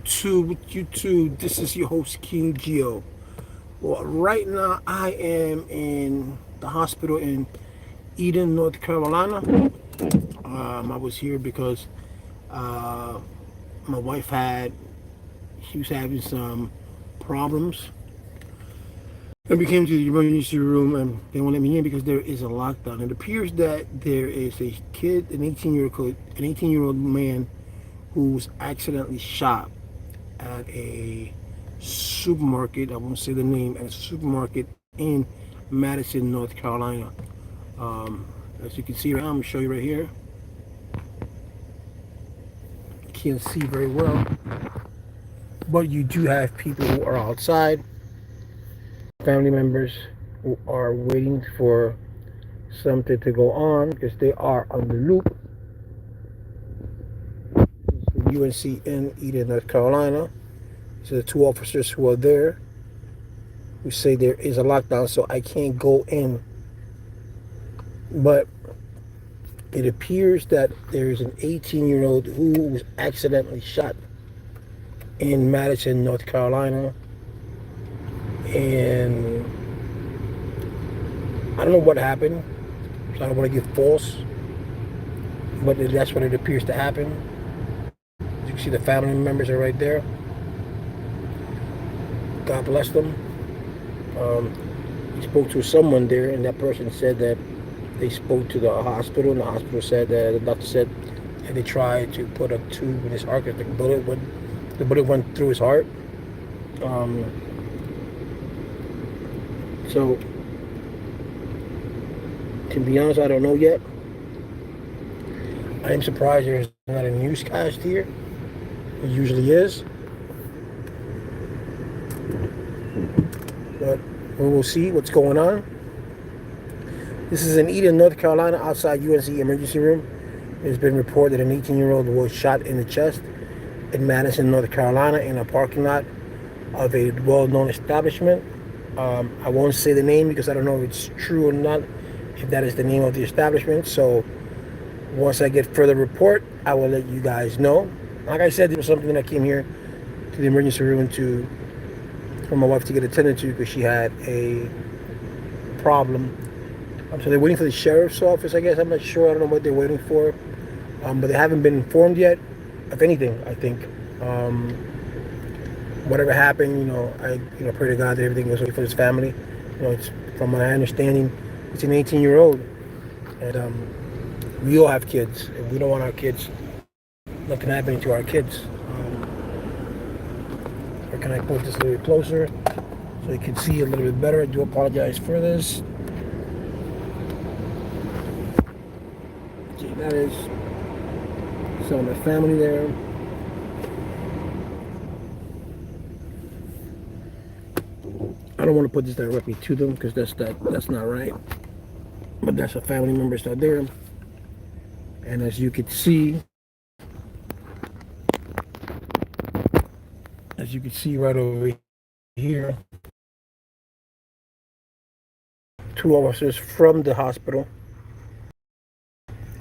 YouTube. This is your host, King Geo. Well, right now I am in the hospital in Eden, North Carolina. I was here because uh, my wife she was having some problems. And we came to the emergency room and they won't let me in because there is a lockdown. It appears that there is a kid, an 18-year-old man who was accidentally shot at a supermarket. I won't say the name. At a supermarket in Madison, North Carolina. As you can see right now, I'm gonna show you right here. You can't see very well, but you do have people who are outside, family members who are waiting for something to go on because they are on the loop. UNC in Eden, North Carolina. So the two officers who are there who say there is a lockdown, so I can't go in. But it appears that there is an 18-year-old who was accidentally shot in Madison, North Carolina. And I don't know what happened. So I don't want to give false, but that's what it appears to happen. As you can see, the family members are right there. God bless them. He spoke to someone there, and that person said that they spoke to the hospital, and the hospital said that the doctor said that they tried to put a tube in his heart because the bullet went through his heart. So, to be honest, I don't know yet. I am surprised there's not a newscast here. It usually is. But we will see what's going on. This is in Eden, North Carolina, outside UNC emergency room. It has been reported that an 18-year-old was shot in the chest in Madison, North Carolina, in a parking lot of a well-known establishment. I won't say the name because I don't know if it's true or not, if that is the name of the establishment. So once I get further report, I will let you guys know. Like I said, there was something that I came here to the emergency room for my wife to get attended to because she had a problem. So they're waiting for the sheriff's office, I guess. I'm not sure. I don't know what they're waiting for. But they haven't been informed yet of anything, I think. Whatever happened, I pray to God that everything goes okay for his family. It's from my understanding, it's an 18-year-old. And we all have kids. And we don't want our kids, nothing happening to our kids. Or can I put this a little bit closer so you can see a little bit better? I do apologize for this. Okay, that is some of the family there. I don't want to put this directly to them because that's not right. But that's the family members that are there. And as you can see right over here, two officers from the hospital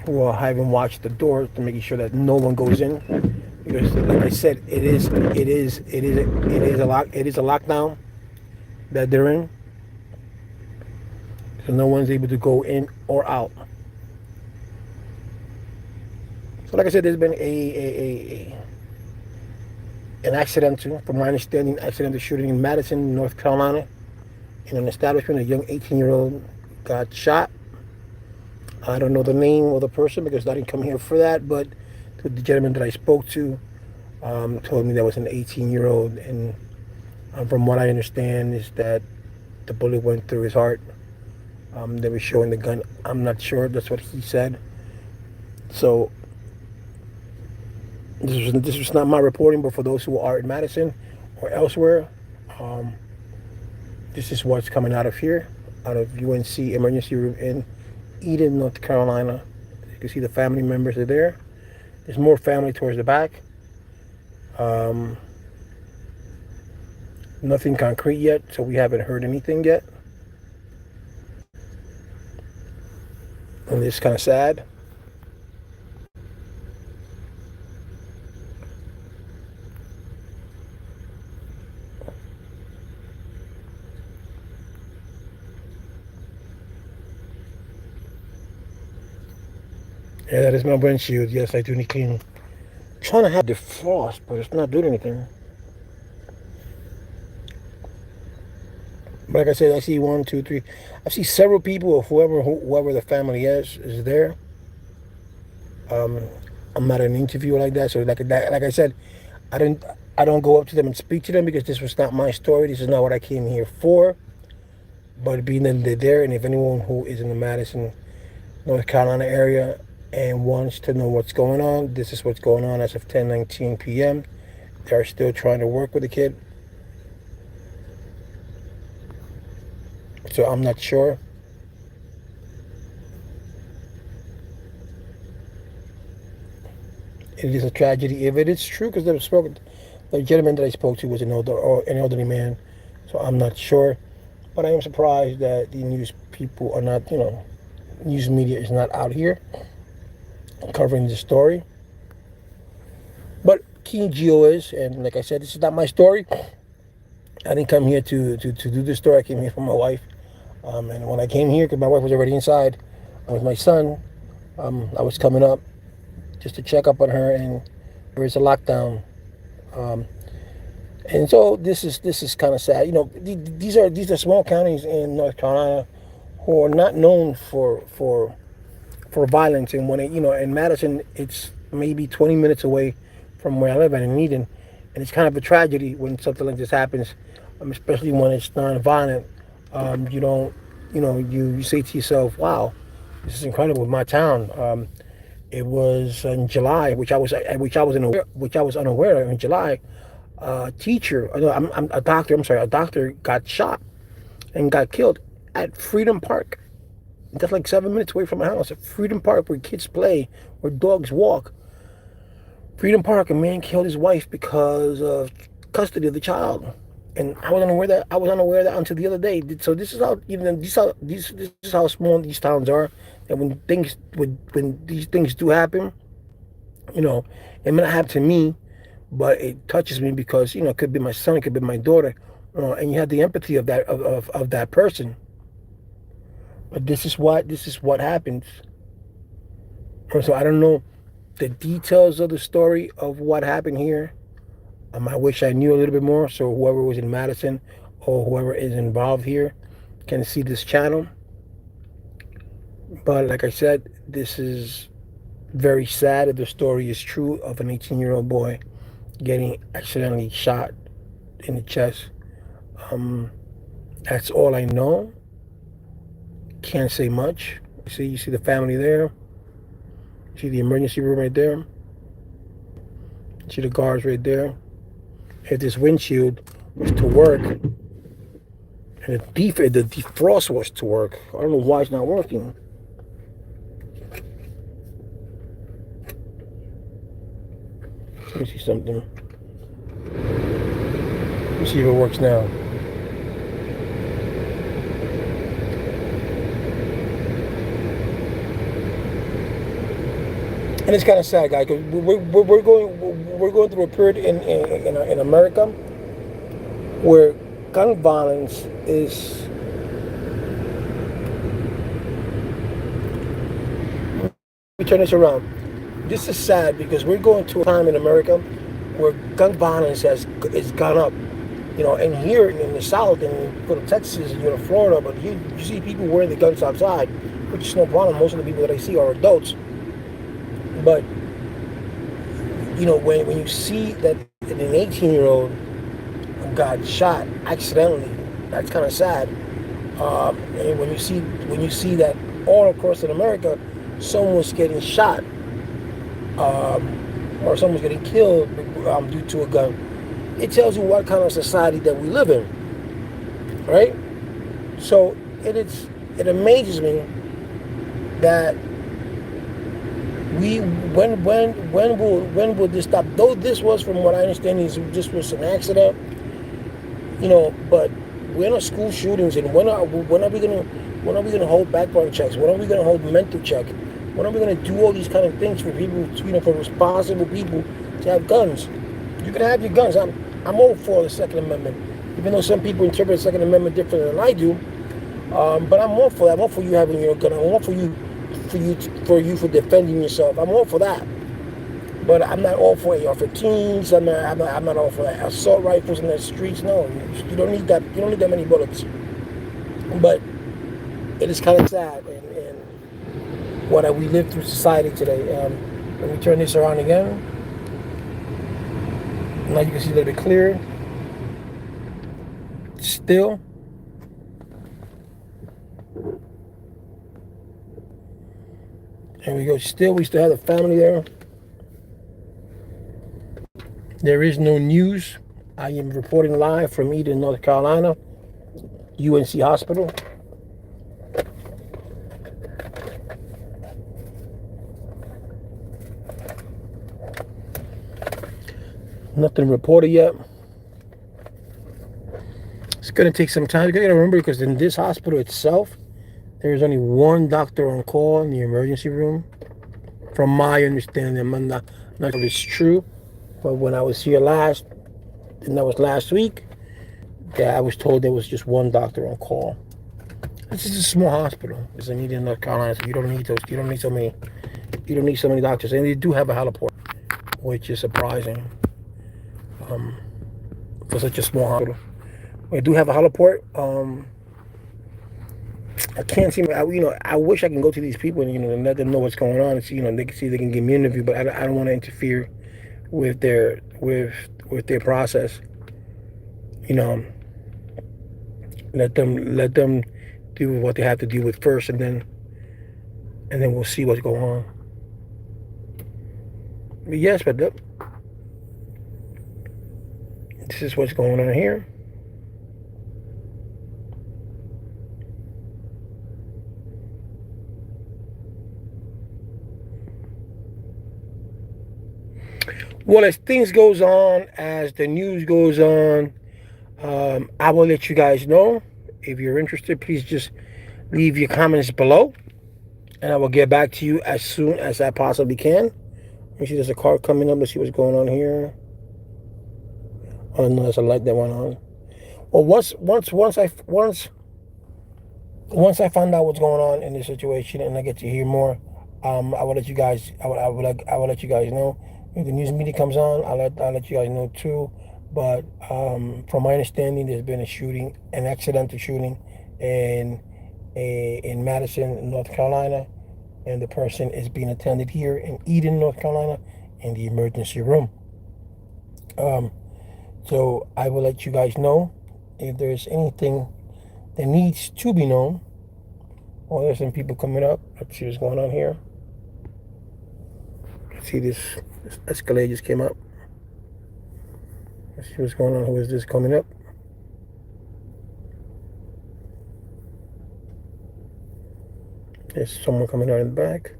who are having watched the door to making sure that no one goes in. Because like I said, it is a lockdown that they're in. So no one's able to go in or out. So like I said, there's been an accidental, from my understanding, accidental shooting in Madison, North Carolina, in an establishment. A young 18-year-old got shot. I don't know the name of the person because I didn't come here for that, but the gentleman that I spoke to told me that was an 18-year-old, and from what I understand is that the bullet went through his heart. They were showing the gun. I'm not sure. That's what he said. So this was not my reporting, but for those who are in Madison or elsewhere, this is what's coming out of here, out of UNC emergency room in Eden, North Carolina. You can see the family members are there. There's more family towards the back. Nothing concrete yet, so we haven't heard anything yet. And it's kind of sad. Yeah, that is my windshield. Yes, I do need cleaning. Trying to have defrost, but it's not doing anything. But like I said, I see one, two, three. I see several people, or whoever the family is there. Um, I'm at an interview like that, so like I said, I didn't I don't go up to them and speak to them because this was not my story. This is not what I came here for. But being that they're there, and if anyone who is in the Madison, North Carolina area and wants to know what's going on, this is what's going on as of 10:19 p.m. They're still trying to work with the kid, so I'm not sure. It is a tragedy if it is true, because the gentleman that I spoke to was an elderly man, so I'm not sure. But I am surprised that the news people are not, news media is not out here covering the story. But King Geo is, and like I said, this is not my story. I didn't come here to do this story. I came here for my wife. And when I came here, because my wife was already inside with my son, I was coming up just to check up on her, and there is a lockdown. Um, and so this is kind of sad. These are small counties in North Carolina who are not known for violence. And when in Madison, it's maybe 20 minutes away from where I live in Eden, and it's kind of a tragedy when something like this happens, especially when it's non-violent. You don't, you say to yourself, "Wow, this is incredible." My town. It was in July, which I was unaware of. In July, a teacher, no, I'm a doctor. I'm sorry, a doctor got shot and got killed at Freedom Park. That's like 7 minutes away from my house. At Freedom Park, where kids play, where dogs walk. Freedom Park, a man killed his wife because of custody of the child, and I was unaware of that until the other day. So this is how this is how small these towns are. And when these things do happen, it may not happen to me, but it touches me because it could be my son, it could be my daughter, and you have the empathy of that person. But this is what happens. So I don't know the details of the story of what happened here. I wish I knew a little bit more, so whoever was in Madison or whoever is involved here can see this channel. But like I said, this is very sad if the story is true of an 18-year-old boy getting accidentally shot in the chest. Um, that's all I know. Can't say much. You see the family there. You see the emergency room right there. You see the guards right there. If this windshield was to work, and the defrost was to work, I don't know why it's not working. Let me see something. Let me see if it works now. And it's kind of sad, guys, because we're going through a period in America where gun violence is. Let me turn this around. This is sad because we're going to a time in America where gun violence is gone up. And here in the South, and you go to Texas, and you go to Florida, but you see people wearing the guns outside, which is no problem. Most of the people that I see are adults. But when you see that an 18-year-old got shot accidentally, that's kind of sad. And when you see that all across in America, someone's getting shot, or someone's getting killed due to a gun, it tells you what kind of society that we live in, right? So it amazes me that when will this stop? Though this was, from what I understand, this was an accident, but we're not school shootings, and when are we gonna hold background checks? When are we gonna hold mental check? When are we gonna do all these kind of things for people, for responsible people to have guns? You can have your guns. I'm all for the Second Amendment, even though some people interpret the Second Amendment different than I do. But I'm all for that. I'm all for you having your gun. I'm all for you for defending yourself. I'm all for that, but I'm not all for AR-15s. I'm not all for that. Assault rifles in the streets. No, you don't need that. You don't need that many bullets. But it is kind of sad, and what we live through society today. Let me turn this around again. Now you can see a little bit clearer. Still, there we go. Still, we still have the family there. There is no news. I am reporting live from Eden, North Carolina, UNC Hospital. Nothing reported yet. It's going to take some time. You got to remember, because in this hospital itself, there is only one doctor on call in the emergency room. From my understanding, I'm not sure if it's true, but when I was here last, and that was last week, I was told there was just one doctor on call. This is a small hospital. It's in Eden, North Carolina, so you don't need those. You don't need so many doctors, and they do have a heliport, which is surprising. For such a small hospital. We do have a heliport. I can't see. I wish I can go to these people and let them know what's going on. And they can see if they can give me an interview, but I don't want to interfere with their process. Let them do what they have to deal with first, and then we'll see what's going on. But yes, but look. This is what's going on here. Well, as things goes on, as the news goes on, I will let you guys know. If you're interested, please just leave your comments below, and I will get back to you as soon as I possibly can. Let me see, there's a car coming up. Let's see what's going on here. Oh no, there's a light that went on. Well, once I find out what's going on in this situation and I get to hear more, I will let you guys. I will let you guys know. If the news media comes on, I'll let you guys know too. But from my understanding, there's been an accidental shooting in Madison, North Carolina, and the person is being attended here in Eden, North Carolina, in the emergency room. So I will let you guys know if there's anything that needs to be known. Oh, there's some people coming up. Let's see what's going on here. Let's see, this Escalade just came up. Let's see what's going on. Who is this coming up? There's someone coming out in the back.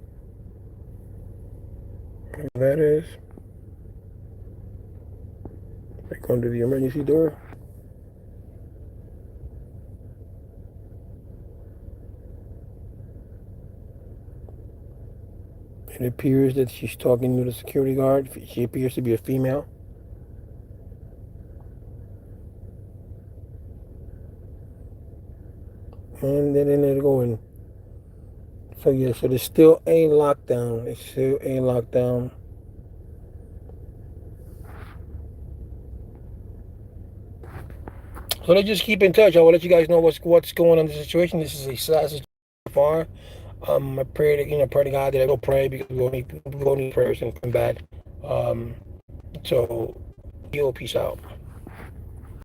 Whoever that is. They're going to the emergency door. It appears that she's talking to the security guard. She appears to be a female. And then they're going. So yeah, so there's still a lockdown. There's still a lockdown. So let's just keep in touch. I will let you guys know what's going on in the situation. This is a sad situation so far. I pray to God that I go pray, because we all need prayers and come back. So, peace out.